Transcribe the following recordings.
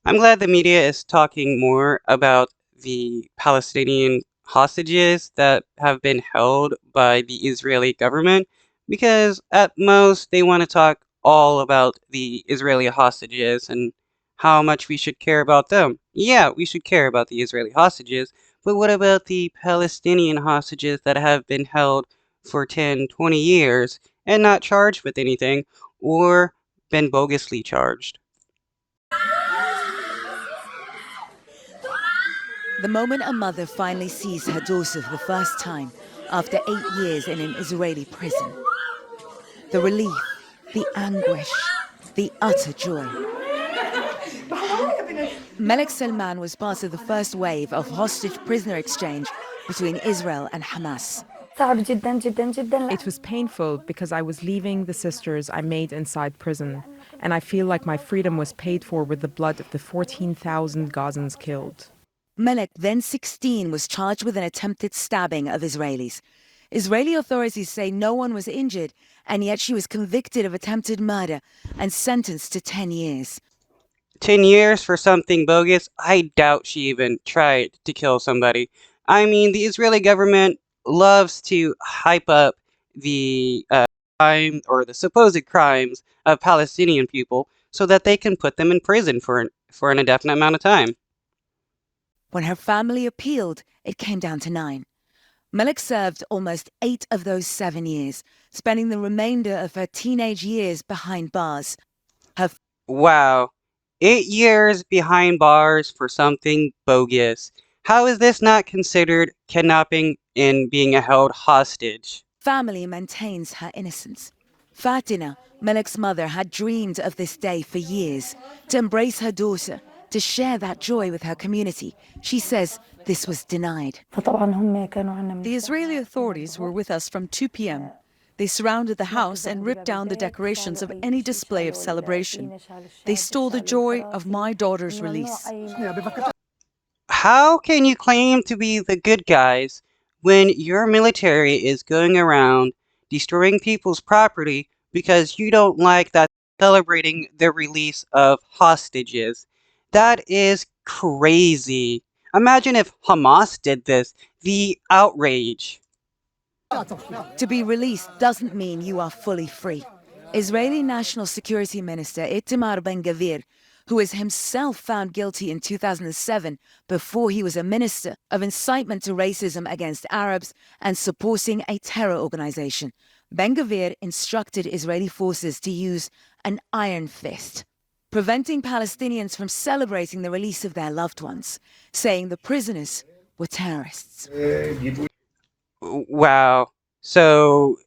I'm glad the media is talking more about the Palestinian hostages that have been held by the Israeli government because at most they want to talk all about the Israeli hostages and how much we should care about them. Yeah, we should care about the Israeli hostages, but what about the Palestinian hostages that have been held for 10, 20 years and not charged with anything or been bogusly charged? The moment a mother finally sees her daughter for the first time after 8 years in an Israeli prison. The relief, the anguish, the utter joy. Melek Selman was part of the first wave of hostage prisoner exchange between Israel and Hamas. It was painful because I was leaving the sisters I made inside prison, and I feel like my freedom was paid for with the blood of the 14,000 Gazans killed. Melek, then 16, was charged with an attempted stabbing of Israelis. Israeli authorities say no one was injured, and yet she was convicted of attempted murder and sentenced to 10 years. 10 years for something bogus? I doubt she even tried to kill somebody. I mean, the Israeli government loves to hype up the crime or the supposed crimes of Palestinian people so that they can put them in prison for an indefinite amount of time. When her family appealed, it came down to 9. Melek served almost 8 of those 7 years, spending the remainder of her teenage years behind bars. Wow. 8 years behind bars for something bogus. How is this not considered kidnapping and being held hostage? Family maintains her innocence. Fatina, Melek's mother, had dreamed of this day for years, to embrace her daughter, to share that joy with her community. She says this was denied. The Israeli authorities were with us from 2 p.m. They surrounded the house and ripped down the decorations of any display of celebration. They stole the joy of my daughter's release. How can you claim to be the good guys when your military is going around destroying people's property because you don't like that celebrating the release of hostages? That is crazy. Imagine if Hamas did this. The outrage. To be released doesn't mean you are fully free. Israeli National Security Minister Itamar Ben-Gvir, who was himself found guilty in 2007 before he was a minister of incitement to racism against Arabs and supporting a terror organization. Ben-Gvir instructed Israeli forces to use an iron fist, preventing Palestinians from celebrating the release of their loved ones, saying the prisoners were terrorists. Wow. So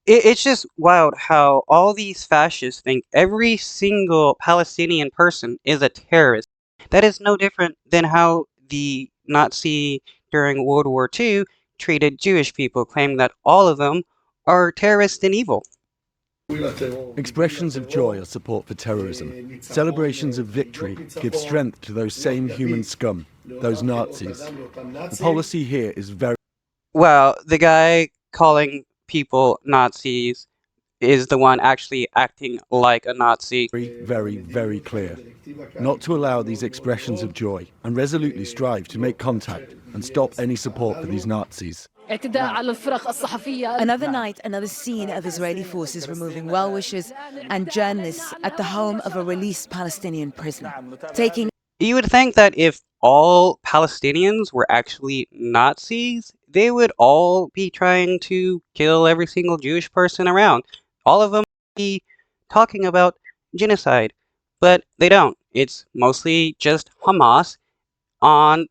it's just wild how all these fascists think every single Palestinian person is a terrorist. That is no different than how the Nazi during World War II treated Jewish people, claiming that all of them are terrorists and evil. Expressions of joy are support for terrorism. Celebrations of victory give strength to those same human scum, those Nazis. The policy here is very... Well, the guy calling people Nazis is the one actually acting like a Nazi. very clear. Not to allow these expressions of joy and resolutely strive to make contact and stop any support for these Nazis. Another night, another scene of Israeli forces removing well-wishers and journalists at the home of a released Palestinian prisoner, taking... You would think that if all Palestinians were actually Nazis, they would all be trying to kill every single Jewish person around. All of them would be talking about genocide, but they don't. It's mostly just Hamas on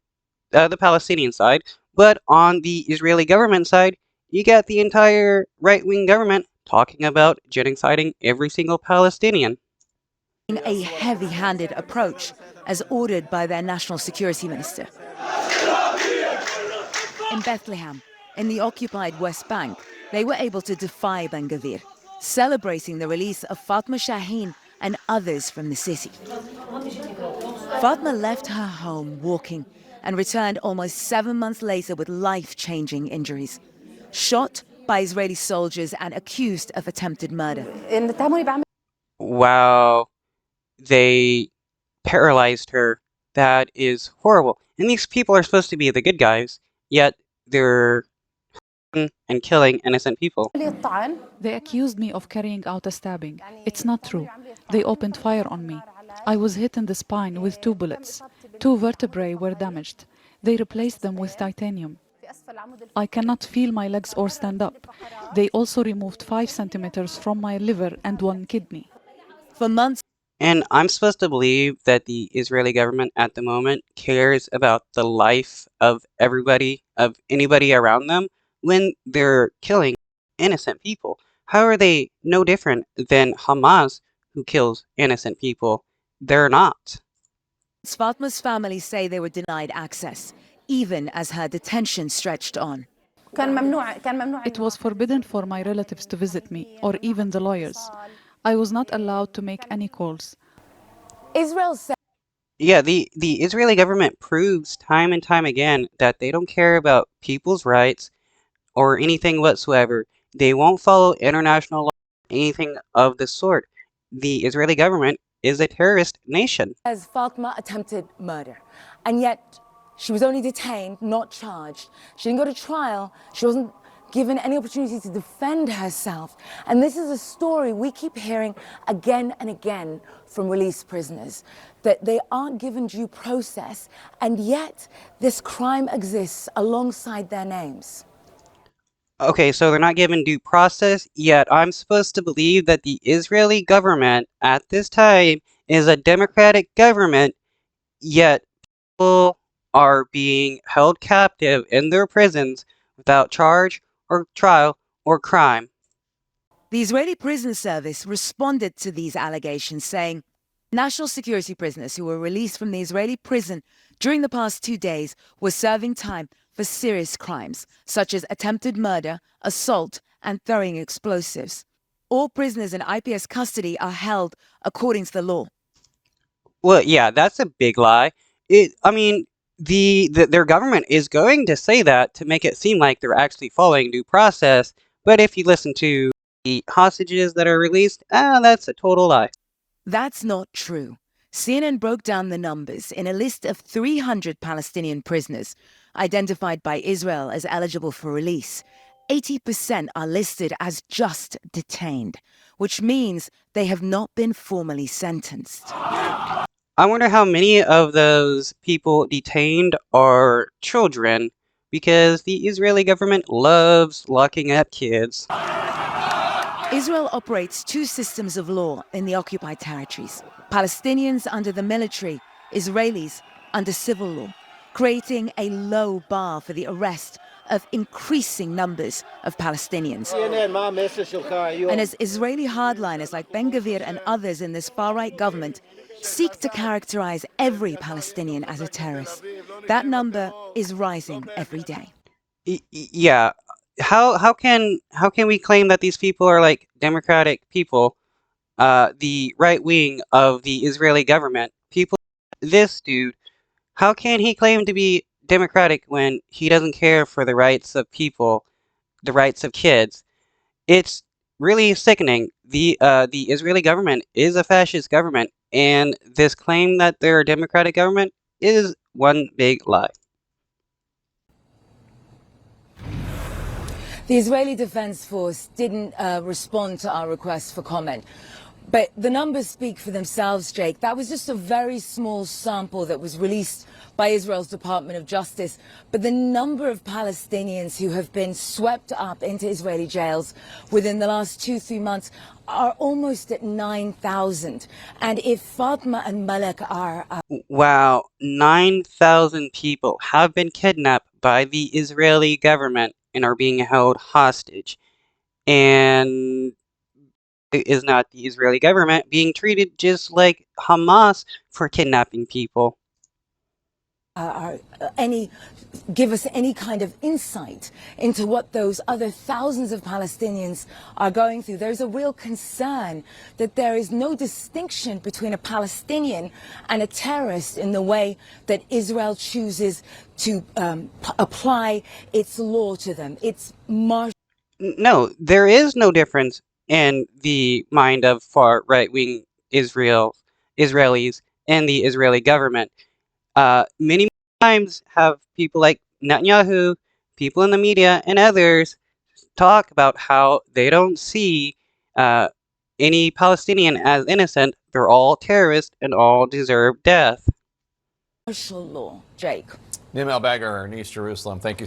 the Palestinian side, but on the Israeli government side, you got the entire right-wing government talking about genociding every single Palestinian. a heavy-handed approach as ordered by their national security minister. In Bethlehem, in the occupied West Bank, they were able to defy Ben-Gvir, celebrating the release of Fatma Shaheen and others from the city. Fatma left her home walking and returned almost 7 months later with life-changing injuries. Shot by Israeli soldiers and accused of attempted murder. Wow, they paralyzed her. That is horrible. And these people are supposed to be the good guys, yet they're and killing innocent people. They accused me of carrying out a stabbing. It's not true. They opened fire on me. I was hit in the spine with 2 bullets. 2 vertebrae were damaged. They replaced them with titanium. I cannot feel my legs or stand up. They also removed 5 centimeters from my liver and 1 kidney. For months, And I'm supposed to believe that the Israeli government at the moment cares about the life of everybody, of anybody around them, when they're killing innocent people. How are they no different than Hamas, who kills innocent people? They're not. Fatma's family say they were denied access, even as her detention stretched on. It was forbidden for my relatives to visit me, or even the lawyers. I was not allowed to make any calls. Israel said Yeah, the Israeli government proves time and time again that they don't care about people's rights or anything whatsoever. They won't follow international law, anything of the sort. The Israeli government is a terrorist nation. as Fatma attempted murder, and yet she was only detained, not charged. She didn't go to trial. She wasn't given any opportunity to defend herself. And this is a story we keep hearing again and again from released prisoners, that they aren't given due process, and yet this crime exists alongside their names. Okay, so they're not given due process, yet I'm supposed to believe that the Israeli government at this time is a democratic government, yet people are being held captive in their prisons without charge or trial or crime. The Israeli Prison Service responded to these allegations, saying national security prisoners who were released from the Israeli prison during the past 2 days were serving time for serious crimes, such as attempted murder, assault, and throwing explosives. All prisoners in IPS custody are held according to the law. Well, yeah, that's a big lie. I mean, their government is going to say that to make it seem like they're actually following due process, but if you listen to the hostages that are released, that's a total lie. That's not true. CNN broke down the numbers in a list of 300 Palestinian prisoners identified by Israel as eligible for release. 80% are listed as just detained, which means they have not been formally sentenced. I wonder how many of those people detained are children, because the Israeli government loves locking up kids. Israel operates 2 systems of law in the occupied territories. Palestinians under the military, Israelis under civil law, creating a low bar for the arrest of increasing numbers of Palestinians. And as Israeli hardliners like Ben-Gvir and others in this far-right government seek to characterize every Palestinian as a terrorist, that number is rising every day. Yeah, how can we claim that these people are like democratic people? The right wing of the Israeli government, people, this dude, how can he claim to be democratic when he doesn't care for the rights of people, the rights of kids? It's really sickening. The Israeli government is a fascist government, and this claim that they're a democratic government is one big lie. The Israeli Defense Force didn't respond to our request for comment. But the numbers speak for themselves, Jake. That was just a very small sample that was released by Israel's Department of Justice. But the number of Palestinians who have been swept up into Israeli jails within the last 2-3 months are almost at 9,000. And if Fatma and Malak are... Wow, 9,000 people have been kidnapped by the Israeli government and are being held hostage. And is not the Israeli government being treated just like Hamas for kidnapping people? Give us any kind of insight into what those other thousands of Palestinians are going through. There's a real concern that there is no distinction between a Palestinian and a terrorist in the way that Israel chooses to apply its law to them. It's No, there is no difference in the mind of far right-wing Israelis and the Israeli government. Many times have people like Netanyahu, people in the media, and others talk about how they don't see uh, any Palestinian as innocent. They're all terrorists and all deserve death. Nim Al-Bagger in East Jerusalem, thank you.